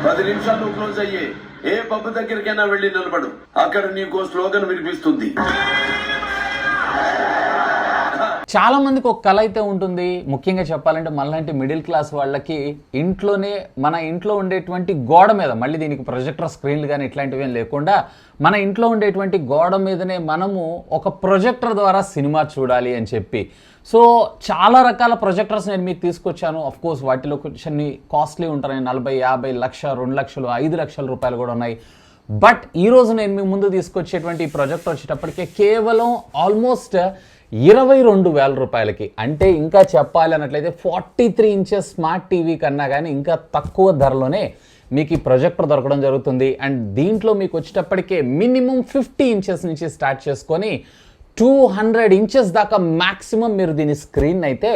10 నిమిషాలు క్లోజ్ అయ్యే ఏ పబ్ దగ్గరికైనా వెళ్ళి నిలబడు, అక్కడ నీకు స్లోగన్ వినిపిస్తుంది. చాలా మందికి ఒక కళ అయితే ఉంటుంది. ముఖ్యంగా చెప్పాలంటే మనలాంటి మిడిల్ క్లాస్ వాళ్ళకి ఇంట్లోనే మన ఇంట్లో ఉండేటువంటి గోడ మీద, మళ్ళీ దీనికి ప్రొజెక్టర్ స్క్రీన్లు కానీ ఇట్లాంటివి ఏం లేకుండా మన ఇంట్లో ఉండేటువంటి గోడ మీదనే మనము ఒక ప్రొజెక్టర్ ద్వారా సినిమా చూడాలి అని చెప్పి. సో చాలా రకాల ప్రొజెక్టర్స్ నేను మీకు తీసుకొచ్చాను. అఫ్ కోర్స్ వాటిలో కొన్ని కాస్ట్లీ ఉంటాయి, 40, 50 లక్ష, 2 లక్షలు, 5 లక్షల రూపాయలు కూడా ఉన్నాయి. బట్ ఈరోజు నేను మీ ముందు తీసుకొచ్చేటువంటి ఈ ప్రొజెక్టర్ వచ్చేటప్పటికే కేవలం ఆల్మోస్ట్ 22,000 రూపాయలకి. అంటే ఇంకా చెప్పాలి అన్నట్లయితే 43 ఇంచెస్ స్మార్ట్ టీవీ కన్నా కానీ ఇంకా తక్కువ ధరలోనే మీకు ఈ ప్రొజెక్టర్ దొరకడం జరుగుతుంది. అండ్ దీంట్లో మీకు వచ్చేటప్పటికే మినిమం 50 ఇంచెస్ నుంచి స్టార్ట్ చేసుకొని 200 ఇంచెస్ దాకా మ్యాక్సిమం మీరు దీని స్క్రీన్ అయితే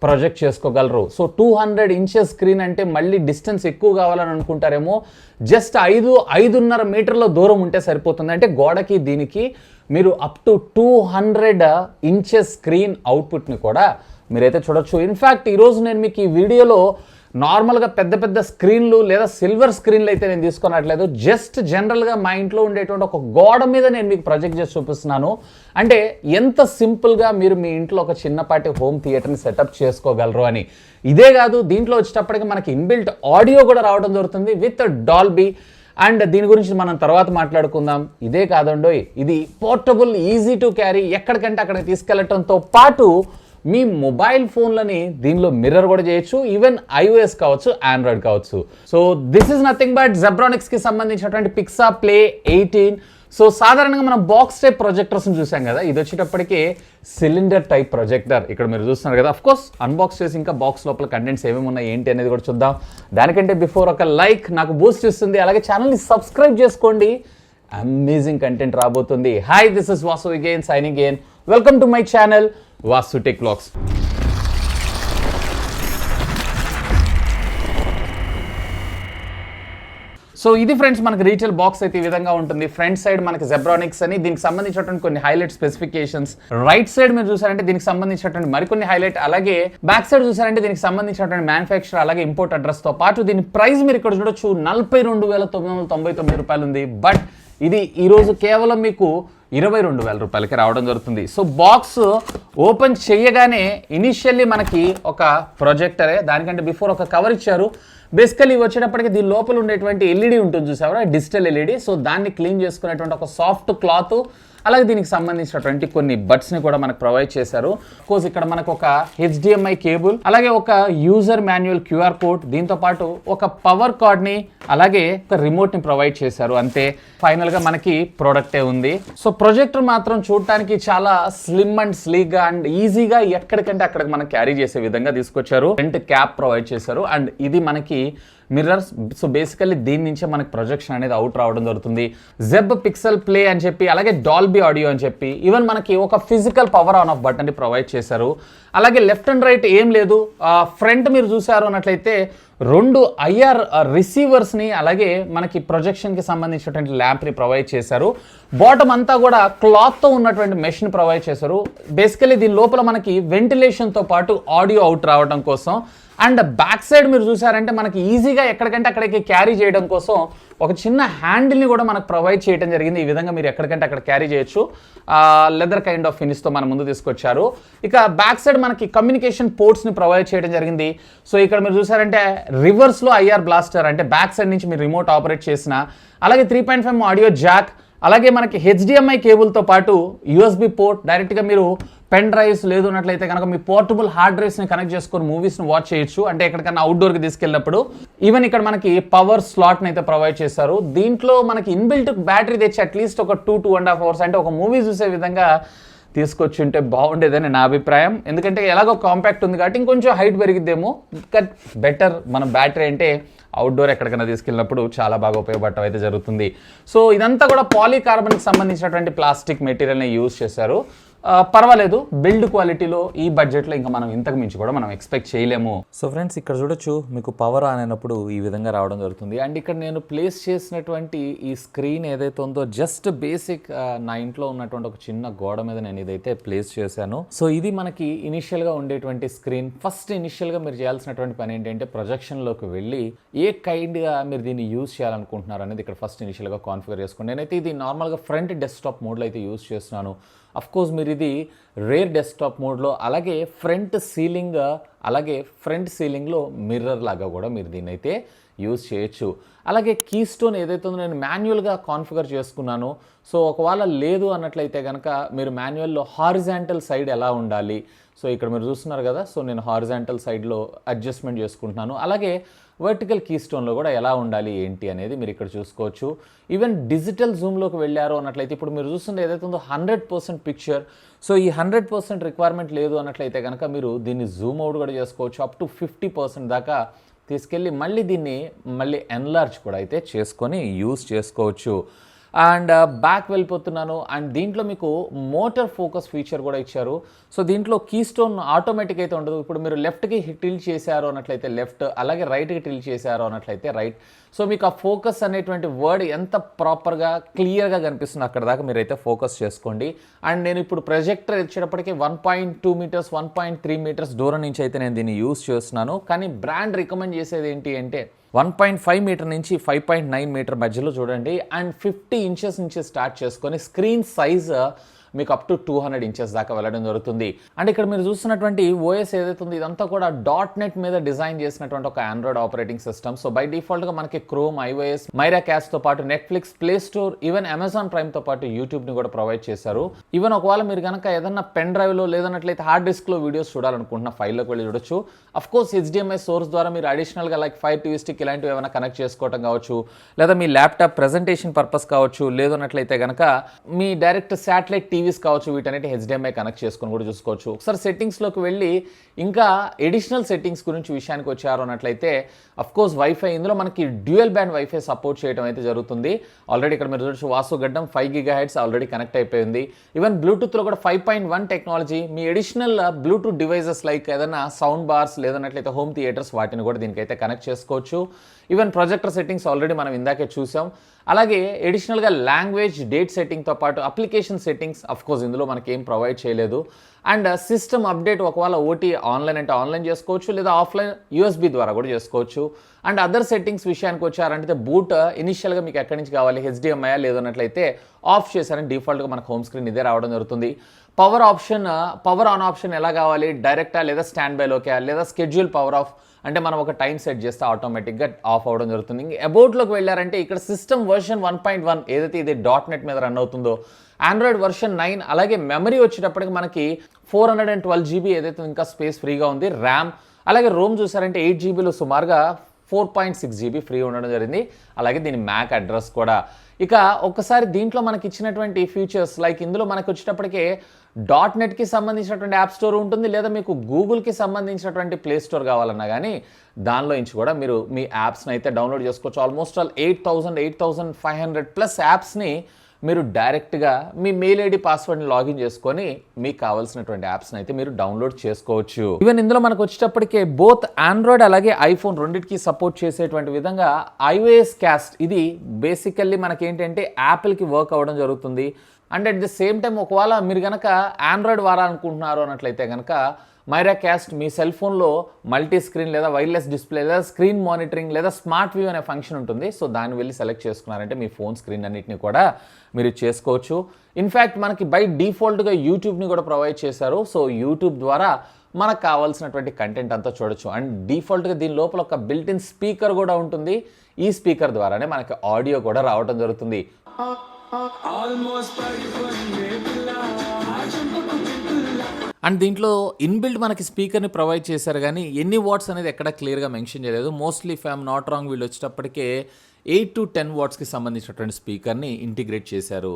ప్రొజెక్ట్ చేసుకోగలరు. సో 200 ఇంచెస్ స్క్రీన్ అంటే మళ్ళీ డిస్టెన్స్ ఎక్కువ కావాలని అనుకుంటారేమో. జస్ట్ 5.5 మీటర్ల దూరం ఉంటే సరిపోతుంది. అంటే గోడకి దీనికి మీరు అప్ టు 200 ఇంచెస్ స్క్రీన్ అవుట్పుట్ని కూడా మీరైతే చూడొచ్చు. ఇన్ఫ్యాక్ట్ ఈరోజు నేను మీకు ఈ వీడియోలో నార్మల్గా పెద్ద పెద్ద స్క్రీన్లు లేదా సిల్వర్ స్క్రీన్లు అయితే నేను తీసుకున్నట్లేదు. జస్ట్ జనరల్గా మా ఇంట్లో ఉండేటువంటి ఒక గోడ మీద నేను మీకు ప్రొజెక్ట్ చేసి చూపిస్తున్నాను. అంటే ఎంత సింపుల్గా మీరు మీ ఇంట్లో ఒక చిన్నపాటి హోమ్ థియేటర్ని సెటప్ చేసుకోగలరు అని. ఇదే కాదు, దీంట్లో వచ్చేటప్పటికి మనకి ఇన్బిల్ట్ ఆడియో కూడా రావడం జరుగుతుంది విత్ డాల్బీ. అండ్ దీని గురించి మనం తర్వాత మాట్లాడుకుందాం. ఇదే కాదండోయ్, ఇది పోర్టబుల్, ఈజీ టు క్యారీ, ఎక్కడికంటే అక్కడికి తీసుకెళ్లటంతో పాటు మీ మొబైల్ ఫోన్లని దీనిలో మిర్రర్ కూడా చేయొచ్చు. ఈవెన్ iOS కావచ్చు, ఆండ్రాయిడ్ కావచ్చు. So this is nothing but జెబ్రానిక్స్కి సంబంధించినటువంటి పిక్సా ప్లే 18. సో సాధారణంగా మనం బాక్స్ టైప్ ప్రొజెక్టర్స్ని చూసాం కదా, ఇది వచ్చేటప్పటికే సిలిండర్ టైప్ ప్రొజెక్టర్. ఇక్కడ మీరు చూస్తున్నారు కదా. అఫ్కోర్స్ అన్బాక్స్ చేసి ఇంకా బాక్స్ లోపల కంటెంట్స్ ఏమేమి ఉన్నాయి ఏంటి అనేది కూడా చూద్దాం. దానికంటే బిఫోర్ ఒక లైక్ నాకు బూస్ట్ ఇస్తుంది. అలాగే ఛానల్ని సబ్స్క్రైబ్ చేసుకోండి, అమేజింగ్ కంటెంట్ రాబోతుంది. Hi, this is Vasu again signing in. Welcome to my channel Vasu tech vlogs. So ఇది ఫ్రెండ్స్ మనకి రీటైల్ బాక్స్ అయితే ఈ విధంగా ఉంటుంది. ఫ్రంట్ సైడ్ మనకి జెబ్రానిక్స్ అని దీనికి సంబంధించినటువంటి కొన్ని హైలైట్ స్పెసిఫికేషన్స్, రైట్ సైడ్ మీరు చూసారంటే దీనికి సంబంధించినటువంటి మరికొన్ని హైలైట్, అలాగే బ్యాక్ సైడ్ చూసారంటే దీనికి సంబంధించినటువంటి మ్యానుఫ్యాక్చర్ అలాగే ఇంపోర్ట్ అడ్రస్ తో పాటు దీని ప్రైస్ మీరు ఇక్కడ చూడొచ్చు 42,999 రూపాయలు ఉంది. బట్ ఇది ఈరోజు కేవలం మీకు 22,000 రూపాయలకి రావడం జరుగుతుంది. సో బాక్స్ ఓపెన్ చేయగానే ఇనిషియల్లీ మనకి ఒక ప్రొజెక్టరే, దానికంటే బిఫోర్ ఒక కవర్ ఇచ్చారు. బేసికలీ వచ్చేటప్పటికి దీని లోపల ఉండేటువంటి ఎల్ఈడి ఉంటుంది చూసారా, డిజిటల్ ఎల్ఈడి. సో దాన్ని క్లీన్ చేసుకునేటువంటి ఒక సాఫ్ట్ క్లాత్, అలాగే దీనికి సంబంధించినటువంటి కొన్ని బడ్స్ని కూడా మనకు ప్రొవైడ్ చేశారు. కోర్స్ ఇక్కడ మనకు ఒక HDMI కేబుల్, అలాగే ఒక యూజర్ మాన్యువల్ QR కోడ్, దీంతో పాటు ఒక పవర్ కార్డ్ని అలాగే ఒక రిమోట్ని ప్రొవైడ్ చేశారు. అంతే, ఫైనల్గా మనకి ప్రోడక్టే ఉంది. సో ప్రొజెక్టర్ మాత్రం చూడటానికి చాలా స్లిమ్ అండ్ స్లీక్గా అండ్ ఈజీగా ఎక్కడికంటే అక్కడికి మనం క్యారీ చేసే విధంగా తీసుకొచ్చారు. ఫ్రంట్ క్యాప్ ప్రొవైడ్ చేశారు. అండ్ ఇది మనకి మిర్రర్స్. సో బేసికల్లీ దీని నుంచే మనకి ప్రొజెక్షన్ అనేది అవుట్ రావడం జరుగుతుంది. జెబ్ పిక్సెల్ ప్లే అని చెప్పి, అలాగే డాల్బీ ఆడియో అని చెప్పి, ఈవెన్ మనకి ఒక physical power on off button ని ప్రొవైడ్ చేశారు. అలాగే లెఫ్ట్ అండ్ రైట్ ఏం లేదు. ఫ్రంట్ మీరు చూసారు అన్నట్లయితే 2 IR రిసీవర్స్ని అలాగే మనకి ప్రొజెక్షన్కి సంబంధించినటువంటి ల్యాంప్ని ప్రొవైడ్ చేశారు. బాటమ్ అంతా కూడా క్లాత్తో ఉన్నటువంటి మెష్ని ప్రొవైడ్ చేశారు. బేసికలీ దీని లోపల మనకి వెంటిలేషన్తో పాటు ఆడియో అవుట్ రావడం కోసం. అండ్ బ్యాక్ సైడ్ మీరు చూసారంటే మనకి ఈజీగా ఎక్కడికంటే అక్కడికి క్యారీ చేయడం కోసం ఒక చిన్న హ్యాండిల్ని కూడా మనకు ప్రొవైడ్ చేయడం జరిగింది. ఈ విధంగా మీరు ఎక్కడికంటే అక్కడ క్యారీ చేయొచ్చు. లెదర్ కైండ్ ఆఫ్ ఫినిష్తో మన ముందు తీసుకొచ్చారు. ఇక బ్యాక్ సైడ్ మనకి కమ్యూనికేషన్ పోర్ట్స్ని ప్రొవైడ్ చేయడం జరిగింది. సో ఇక్కడ మీరు చూసారంటే రివర్స్లో IR బ్లాస్టర్, అంటే బ్యాక్ సైడ్ నుంచి మీరు రిమోట్ ఆపరేట్ చేసిన, అలాగే 3.5 ఆడియో జాక్, అలాగే మనకి HDMI కేబుల్తో పాటు USB పోర్ట్, డైరెక్ట్గా మీరు పెన్ డ్రైవ్స్ లేదు అన్నట్లయితే కనుక మీ పోర్టబుల్ హార్డ్ డ్రైవ్స్ని కనెక్ట్ చేసుకొని మూవీస్ని వాచ్ చేయొచ్చు, అంటే ఎక్కడికైనా అవుట్డోర్కి తీసుకెళ్ళినప్పుడు. ఈవెన్ ఇక్కడ మనకి పవర్ స్లాట్ని అయితే ప్రొవైడ్ చేశారు. దీంట్లో మనకి ఇన్బిల్ట్ బ్యాటరీ తెచ్చి అట్లీస్ట్ ఒక 2-2.5 అవర్స్ అంటే ఒక మూవీ చూసే విధంగా తీసుకొచ్చి ఉంటే బాగుండేదని నా అభిప్రాయం. ఎందుకంటే ఎలాగో కాంపాక్ట్ ఉంది కాబట్టి ఇంకొంచెం హైట్ పెరిగిద్దేమో, బట్ బెటర్ మన బ్యాటరీ అంటే అవుట్డోర్ ఎక్కడికైనా తీసుకెళ్ళినప్పుడు చాలా బాగా ఉపయోగపడటం అయితే జరుగుతుంది. సో ఇదంతా కూడా పాలీకార్బన్కి సంబంధించినటువంటి ప్లాస్టిక్ మెటీరియల్ని యూజ్ చేశారు. పర్వాలేదు, బిల్డ్ క్వాలిటీలో ఈ బడ్జెట్లో ఇంకా మనం ఇంతకు మించి కూడా మనం ఎక్స్పెక్ట్ చేయలేము. సో ఫ్రెండ్స్, ఇక్కడ చూడొచ్చు మీకు పవర్ ఆన్ అయినప్పుడు ఈ విధంగా రావడం జరుగుతుంది. అండ్ ఇక్కడ నేను ప్లేస్ చేసినటువంటి ఈ స్క్రీన్ ఏదైతే ఉందో జస్ట్ బేసిక్ నా ఇంట్లో ఉన్నటువంటి ఒక చిన్న గోడ మీద నేను ఇదైతే ప్లేస్ చేశాను. సో ఇది మనకి ఇనిషియల్గా ఉండేటువంటి స్క్రీన్. ఫస్ట్ ఇనిషియల్గా మీరు చేయాల్సినటువంటి పని ఏంటంటే ప్రొజెక్షన్లోకి వెళ్ళి ఏ కైండ్గా మీరు దీన్ని యూజ్ చేయాలనుకుంటున్నారు అనేది ఇక్కడ ఫస్ట్ ఇనిషియల్గా కాన్ఫిగర్ చేసుకోండి. నేనైతే ఇది నార్మల్గా ఫ్రంట్ డెస్క్టాప్ మోడ్లో అయితే యూజ్ చేస్తున్నాను. అఫ్ కోర్స్ మీరు ఇది రేర్ డెస్క్టాప్ మోడ్లో, అలాగే ఫ్రంట్ సీలింగ్లో మిర్రర్ లాగా కూడా మీరు దీన్ని అయితే యూజ్ చేయొచ్చు. అలాగే కీ స్టోన్ ఏదైతే ఉందో నేను మాన్యువల్గా కాన్ఫిగర్ చేసుకున్నాను. సో ఒకవేళ లేదు అన్నట్లయితే కనుక మీరు మాన్యువల్లో హారిజాంటల్ సైడ్ ఎలా ఉండాలి, సో ఇక్కడ మీరు చూస్తున్నారు కదా, సో నేను హారిజాంటల్ సైడ్లో అడ్జస్ట్మెంట్ చేసుకుంటున్నాను. అలాగే వర్టికల్ కీ స్టోన్లో కూడా ఎలా ఉండాలి ఏంటి అనేది మీరు ఇక్కడ చూసుకోవచ్చు. ఈవెన్ డిజిటల్ జూమ్లోకి వెళ్ళారు అన్నట్లయితే ఇప్పుడు మీరు చూస్తుంది ఏదైతే ఉందో 100% పిక్చర్. సో ఈ 100% రిక్వైర్మెంట్ లేదు అన్నట్లయితే కనుక మీరు దీన్ని జూమ్ అవుట్ కూడా చేసుకోవచ్చు. అప్ టు 50% దాకా తీసుకెళ్ళి దీన్ని మళ్ళీ ఎన్లార్జ్ కూడా అయితే చేసుకొని యూజ్ చేసుకోవచ్చు. అండ్ బ్యాక్ వెళ్ళిపోతున్నాను. అండ్ దీంట్లో మీకు మోటార్ ఫోకస్ ఫీచర్ కూడా ఇచ్చారు. సో దీంట్లో కీ స్టోన్ ఆటోమేటిక్ అయితే ఉండదు. ఇప్పుడు మీరు లెఫ్ట్కి టిల్ట్ చేశారు అన్నట్లయితే లెఫ్ట్, అలాగే రైట్కి టిల్ట్ చేశారు అన్నట్లయితే రైట్. సో మీకు ఆ ఫోకస్ అనేటువంటి వర్డ్ ఎంత ప్రాపర్గా క్లియర్గా కనిపిస్తుంది అక్కడ దాకా మీరైతే ఫోకస్ చేసుకోండి. అండ్ నేను ఇప్పుడు ప్రొజెక్టర్ ఇచ్చేటప్పటికి 1.2 మీటర్స్ 1.3 మీటర్స్ దూరం నుంచి అయితే నేను దీన్ని యూజ్ చేస్తున్నాను. కానీ బ్రాండ్ రికమెండ్ చేసేది ఏంటి అంటే 1.5 మీటర్ నుంచి 5.9 మీటర్ మధ్యలో చూడండి. అండ్ 50 ఇంచెస్ నుంచి స్టార్ట్ చేసుకొని స్క్రీన్ సైజ్ మీకు అప్ టు 200 ఇంచెస్ దాకా వెళ్ళడం జరుగుతుంది. అండ్ ఇక్కడ మీరు చూస్తున్నటువంటి ఓఎస్ ఏదైతే ఉంది ఇదంతా కూడా .NET మీద డిజైన్ చేసినటువంటి ఒక Android operating system. So by డిఫాల్ట్గా మనకి క్రోమ్, ఐఓఎస్, మైరా క్యాస్ట్తో పాటు Netflix, play store, even Amazon ప్రైమ్తో పాటు యూట్యూబ్ని కూడా ప్రొవైడ్ చేశారు. ఈవెన్ ఒకవేళ మీరు కనుక ఏదన్నా పెన్ డ్రైవ్లో లేదన్నట్లయితే హార్డ్ డిస్క్లో వీడియోస్ చూడాలనుకుంటున్న ఫైల్లోకి వెళ్ళి చూడొచ్చు. అఫ్ కోర్స్ HDMI సోర్స్ ద్వారా మీరు అడిషనల్గా లైక్ ఫైర్ టీవీ స్టిక్ ఇలాంటివి ఏమైనా కనెక్ట్ చేసుకోవడం కావచ్చు, లేదా మీ ల్యాప్టాప్ ప్రెజెంటేషన్ పర్పస్ కావచ్చు, లేదన్నట్లయితే కనుక మీ డైరెక్ట్ శాటిలైట్ టీవీస్ కావచ్చు, వీటన్నిటి HDMI కనెక్ట్ చేసుకొని కూడా చూసుకోవచ్చు. ఒకసారి సెట్టింగ్స్లోకి వెళ్ళి ఇంకా ఎడిషనల్ సెట్టింగ్స్ గురించి విషయానికి వచ్చారు అన్నట్లయితే అఫ్ కోర్స్ వైఫై, ఇందులో మనకి డ్యూయల్ బ్యాండ్ వైఫై సపోర్ట్ చేయడం అయితే జరుగుతుంది. ఆల్రెడీ ఇక్కడ మీరు చూడొచ్చు వాసు గడ్డం 5 GHz ఆల్రెడీ కనెక్ట్ అయిపోయింది. ఈవెన్ బ్లూటూత్లో కూడా 5.1 టెక్నాలజీ, మీ ఎడిషనల్ బ్లూటూత్ డివైజెస్ లైక్ ఏదైనా సౌండ్ బార్స్ లేదన్నట్లయితే హోమ్ థియేటర్స్ వాటిని కూడా దీనికైతే కనెక్ట్ చేసుకోవచ్చు. ఈవెన్ ప్రొజెక్టర్ సెట్టింగ్స్ ఆల్రెడీ మనం ఇందాకే చూసాం. అలాగే ఎడిషనల్గా లాంగ్వేజ్, డేట్ సెట్టింగ్తో పాటు అప్లికేషన్ సెట్టింగ్స్ అఫ్ కోర్స్ ఇందులో మనకి ఏం ప్రొవైడ్ చేయలేదు. అండ్ సిస్టమ్ అప్డేట్ ఒకవేళ ఓటీ ఆన్లైన్ అంటే ఆన్లైన్ చేసుకోవచ్చు, లేదా ఆఫ్లైన్ USB ద్వారా కూడా చేసుకోవచ్చు. అండ్ అదర్ సెట్టింగ్స్ విషయానికి వచ్చారంటే బూట్ ఇనిషియల్గా మీకు ఎక్కడి నుంచి కావాలి, HDMI లేదన్నట్లయితే ఆఫ్ చేశారని డిఫాల్ట్గా మనకు హోమ్ స్క్రీన్ ఇదే రావడం జరుగుతుంది. పవర్ ఆన్ ఆప్షన్ ఎలా కావాలి, డైరెక్టా లేదా స్టాండ్ బైలోకా, లేదా స్కెడ్యూల్ పవర్ ఆఫ్ అంటే మనం ఒక టైం సెట్ చేస్తే ఆటోమేటిక్గా ఆఫ్ అవ్వడం జరుగుతుంది. అబౌట్లోకి వెళ్ళారంటే ఇక్కడ సిస్టమ్ వర్షన్ 1.1 ఏదైతే ఇది .NET మీద రన్ అవుతుందో, ఆండ్రాయిడ్ వర్షన్ 9, అలాగే మెమరీ వచ్చేటప్పటికి మనకి 412 GB ఏదైతే ఇంకా స్పేస్ ఫ్రీగా ఉంది, ర్యామ్, అలాగే రోమ్ చూసారంటే 8 GBలో సుమారుగా 4.6 GB ఫ్రీ ఉండడం జరిగింది. అలాగే దీని మ్యాక్ అడ్రస్ కూడా. ఇక ఒక్కసారి దీంట్లో మనకి ఇచ్చినటువంటి ఫీచర్స్ లైక్ ఇందులో మనకి వచ్చేటప్పటికే .NETకి సంబంధించినటువంటి యాప్ స్టోర్ ఉంటుంది, లేదా మీకు గూగుల్కి సంబంధించినటువంటి ప్లే స్టోర్ కావాలన్నా కానీ దానిలో నుంచి కూడా మీరు మీ యాప్స్ని అయితే డౌన్లోడ్ చేసుకోవచ్చు. ఆల్మోస్ట్ ఆల్ 8,500+ యాప్స్ని మీరు డైరెక్ట్గా మీ మెయిల్ ఐడి పాస్వర్డ్ని లాగిన్ చేసుకొని మీకు కావాల్సినటువంటి యాప్స్ని అయితే మీరు డౌన్లోడ్ చేసుకోవచ్చు. ఈవెన్ ఇందులో మనకు వచ్చేటప్పటికే బోత్ ఆండ్రాయిడ్ అలాగే ఐఫోన్ రెండింటికి సపోర్ట్ చేసేటువంటి విధంగా iOS క్యాస్ట్ ఇది బేసికల్లీ మనకేంటంటే యాపిల్కి వర్క్ అవ్వడం జరుగుతుంది. And at the same time ఒకవేళ మీరు కనుక ఆండ్రాయిడ్ వాడాలనుకుంటున్నారు అన్నట్లయితే కనుక మైరా క్యాస్ట్ మీ సెల్ ఫోన్లో మల్టీ స్క్రీన్ లేదా వైర్లెస్ డిస్ప్లే లేదా స్క్రీన్ మానిటరింగ్ లేదా స్మార్ట్ వ్యూ అనే ఫంక్షన్ ఉంటుంది. సో దాన్ని వెళ్ళి సెలెక్ట్ చేసుకున్నారంటే మీ ఫోన్ స్క్రీన్ అన్నిటిని కూడా మీరు చేసుకోవచ్చు. ఇన్ఫ్యాక్ట్ మనకి బై డిఫాల్ట్గా యూట్యూబ్ని కూడా ప్రొవైడ్ చేశారు. సో యూట్యూబ్ ద్వారా మనకు కావాల్సినటువంటి కంటెంట్ అంతా చూడొచ్చు. అండ్ డిఫాల్ట్గా దీని లోపల ఒక బిల్ట్ ఇన్ స్పీకర్ కూడా ఉంటుంది. ఈ స్పీకర్ ద్వారానే మనకి ఆడియో కూడా రావడం జరుగుతుంది. అండ్ దీంట్లో ఇన్బిల్డ్ మనకి స్పీకర్ని ప్రొవైడ్ చేశారు, కానీ ఎన్ని వాట్స్ అనేది ఎక్కడ క్లియర్గా మెన్షన్ చేయలేదు. Mostly if I'm not wrong వీళ్ళు వచ్చేటప్పటికే 8 to 10 వాట్స్కి సంబంధించినటువంటి స్పీకర్ని ఇంటిగ్రేట్ చేశారు.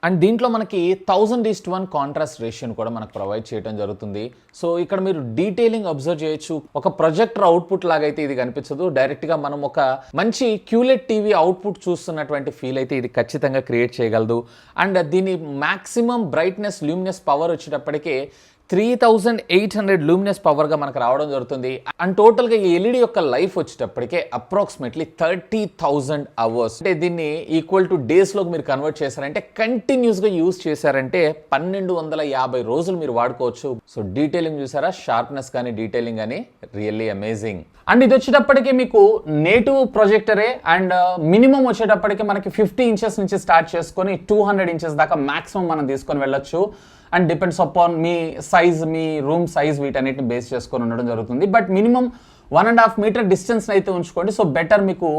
అండ్ దీంట్లో మనకి 1000:1 కాంట్రాస్ట్ రేషియోని కూడా మనకు ప్రొవైడ్ చేయడం జరుగుతుంది. సో ఇక్కడ మీరు డీటెయిలింగ్ అబ్జర్వ్ చేయొచ్చు. ఒక ప్రొజెక్టర్ అవుట్పుట్ లాగా అయితే ఇది కనిపించదు. డైరెక్ట్గా మనం ఒక మంచి క్యూలెట్ టీవీ అవుట్పుట్ చూస్తున్నటువంటి ఫీల్ అయితే ఇది ఖచ్చితంగా క్రియేట్ చేయగలదు. అండ్ దీని మ్యాక్సిమం బ్రైట్నెస్ ల్యూమినస్ పవర్ వచ్చేటప్పటికే 3800 లూమినస్ పవర్గా మనకు రావడం జరుగుతుంది. అండ్ టోటల్గా ఈ ఎల్ఈడి యొక్క లైఫ్ వచ్చేటప్పటికే అప్రాక్సిమేట్లీ 30,000 అవర్స్. అంటే దీన్ని ఈక్వల్ టు డేస్లోకి మీరు కన్వర్ట్ చేశారంటే కంటిన్యూస్గా యూజ్ చేశారంటే 1250 రోజులు మీరు వాడుకోవచ్చు. సో డీటెయిలింగ్ చూసారా, షార్ప్నెస్ కానీ డీటెయిలింగ్ కానీ రియల్లీ అమేజింగ్. అండ్ ఇది వచ్చేటప్పటికి మీకు నేటివ్ ప్రొజెక్టరే. అండ్ మినిమం వచ్చేటప్పటికి మనకి 50 ఇంచెస్ నుంచి స్టార్ట్ చేసుకొని 200 ఇంచెస్ దాకా మాక్సిమం మనం తీసుకొని వెళ్ళొచ్చు. And depends upon me size, me room size, వీటన్నిటిని బేస్ చేసుకొని ఉండడం జరుగుతుంది. బట్ మినిమం 1.5 మీటర్ డిస్టెన్స్ అయితే ఉంచుకోండి. సో బెటర్ మీకు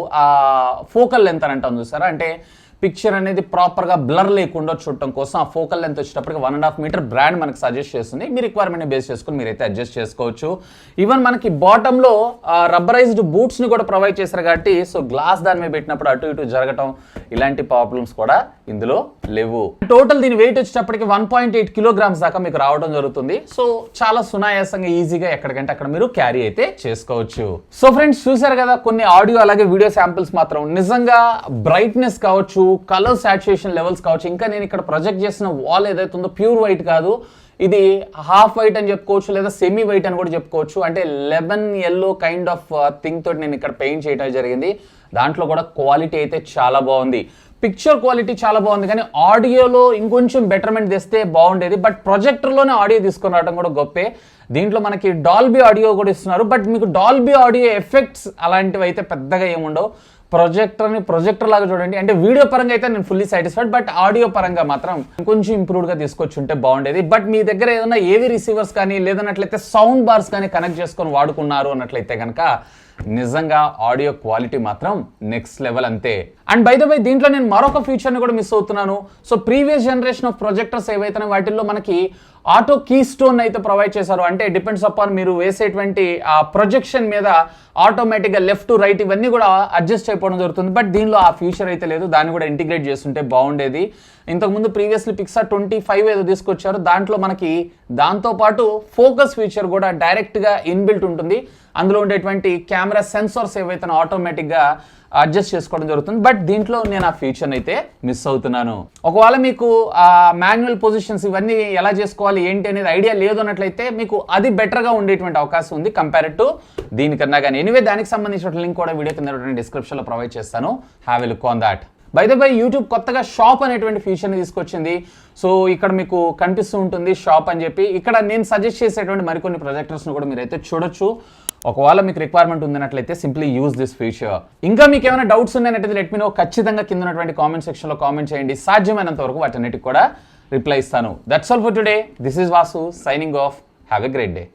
ఫోకల్ లెంత్ అని అంటాం చూసారా, అంటే పిక్చర్ అనేది ప్రాపర్గా బ్లర్ లేకుండా చూడటం కోసం ఆ ఫోకల్ లెంత్ వచ్చేటప్పటికి 1.5 మీటర్ బ్రాండ్ మనకి సజెస్ట్ చేస్తుంది. మీ రిక్వైర్మెంట్ని బేస్ చేసుకుని మీరైతే అడ్జస్ట్ చేసుకోవచ్చు. ఈవెన్ మనకి బాటంలో రబ్బరైజ్డ్ బూట్స్ని కూడా ప్రొవైడ్ చేశారు కాబట్టి సో గ్లాస్ దాని మీద పెట్టినప్పుడు అటు ఇటు జరగటం ఇలాంటి ప్రాబ్లమ్స్ కూడా ఇందులో లేవు. టోటల్ దీని వెయిట్ వచ్చేటప్పటికి 1.8 కిలోగ్రామ్స్ దాకా మీకు రావడం జరుగుతుంది. సో చాలా సునాయాసంగా ఈజీగా ఎక్కడికంటే అక్కడ మీరు క్యారీ అయితే చేసుకోవచ్చు. సో ఫ్రెండ్స్ చూసారు కదా కొన్ని ఆడియో అలాగే వీడియో శాంపిల్స్ మాత్రం నిజంగా బ్రైట్నెస్ కావచ్చు, కలర్ సాచురేషన్ లెవెల్స్ కావచ్చు, ఇంకా నేను ఇక్కడ ప్రొజెక్ట్ చేసిన వాల్ ఏదైతే ఉందో ప్యూర్ వైట్ కాదు, ఇది హాఫ్ వైట్ అని చెప్పుకోవచ్చు లేదా సెమీ వైట్ అని కూడా చెప్పుకోవచ్చు. అంటే lemon yellow kind of thing తోటి నేను ఇక్కడ పెయింట్ చేయడం జరిగింది. దాంట్లో కూడా క్వాలిటీ అయితే చాలా బాగుంది. పిక్చర్ క్వాలిటీ చాలా బాగుంది, కానీ ఆడియోలో ఇంకొంచెం బెటర్మెంట్ తెస్తే బాగుండేది. బట్ ప్రొజెక్టర్లోనే ఆడియో తీసుకొని రావడం కూడా గొప్పే. దీంట్లో మనకి డాల్బీ ఆడియో కూడా ఇస్తున్నారు. బట్ మీకు డాల్బీ ఆడియో ఎఫెక్ట్స్ అలాంటివి అయితే పెద్దగా ఏముండవు. ప్రొజెక్టర్ లాగా చూడండి. అంటే వీడియో పరంగా అయితే నేను ఫుల్లీ సాటిస్ఫైడ్, బట్ ఆడియో పరంగా మాత్రం కొంచెం ఇంప్రూవ్డ్గా తీసుకొచ్చి ఉంటే బాగుండేది. బట్ మీ దగ్గర ఏదైనా ఏవి రిసీవర్స్ కానీ లేదన్నట్లయితే సౌండ్ బార్స్ కానీ కనెక్ట్ చేసుకొని వాడుకున్నారు అన్నట్లయితే కనుక నిజంగా ఆడియో క్వాలిటీ మాత్రం నెక్స్ట్ లెవెల్ అంతే. అండ్ బై ద వే దీంట్లో నేను మరొక ఫీచర్ని కూడా మిస్ అవుతున్నాను. So previous generation of projectors ఏవైతే వాటిల్లో మనకి ఆటో కీ స్టోన్ అయితే ప్రొవైడ్ చేశారు. అంటే డిపెండ్స్ అపాన్ మీరు వేసేటువంటి ఆ ప్రొజెక్షన్ మీద ఆటోమేటిక్గా లెఫ్ట్ టు రైట్ ఇవన్నీ కూడా అడ్జస్ట్ అయిపోవడం జరుగుతుంది. బట్ దీనిలో ఆ ఫీచర్ అయితే లేదు. దాన్ని కూడా ఇంటిగ్రేట్ చేస్తుంటే బాగుండేది. ఇంతకుముందు ప్రీవియస్లీ పిక్సా 25 ఏదో తీసుకొచ్చారు. దాంట్లో మనకి దాంతోపాటు ఫోకస్ ఫీచర్ కూడా డైరెక్ట్గా ఇన్బిల్ట్ ఉంటుంది. అందులో ఉండేటువంటి కెమెరా సెన్సార్స్ ఏవైతే ఆటోమేటిక్గా అడ్జస్ట్ చేసుకోవడం జరుగుతుంది. బట్ దీంట్లో నేను ఆ ఫీచర్ని అయితే మిస్ అవుతున్నాను. ఒకవేళ మీకు ఆ మాన్యువల్ పొజిషన్స్ ఇవన్నీ ఎలా చేసుకోవాలి ఏంటి అనేది ఐడియా లేదు అన్నట్లయితే మీకు అది బెటర్గా ఉండేటువంటి అవకాశం ఉంది కంపేర్డ్ టు దీనికన్నా. కానీ ఎనీవే దానికి సంబంధించిన లింక్ కూడా వీడియో కింద డిస్క్రిప్షన్లో ప్రొవైడ్ చేస్తాను. Have a look on that. By the by YouTube కొత్తగా షాప్ అనేటువంటి ఫీచర్ని తీసుకొచ్చింది. సో ఇక్కడ మీకు కనిపిస్తూ ఉంటుంది షాప్ అని చెప్పి. ఇక్కడ నేను సజెస్ట్ చేసేటువంటి మరికొన్ని ప్రొజెక్టర్స్ను కూడా మీరైతే చూడొచ్చు. ఒకవేళ మీకు రిక్వైర్మెంట్ ఉందన్నట్లయితే సింప్లీ యూజ్ దిస్ ఫీచర్. ఇంకా మీకు ఏమైనా డౌట్స్ ఉన్నాయంటే లెట్ మీ నో. ఖచ్చితంగా కింద ఉన్నటువంటి కామెంట్ సెక్షన్లో కామెంట్ చేయండి. సాధ్యమైనంత వరకు వాటన్నిటికి కూడా రిప్లై ఇస్తాను. That's all for today. This is Vasu signing off. Have a great day.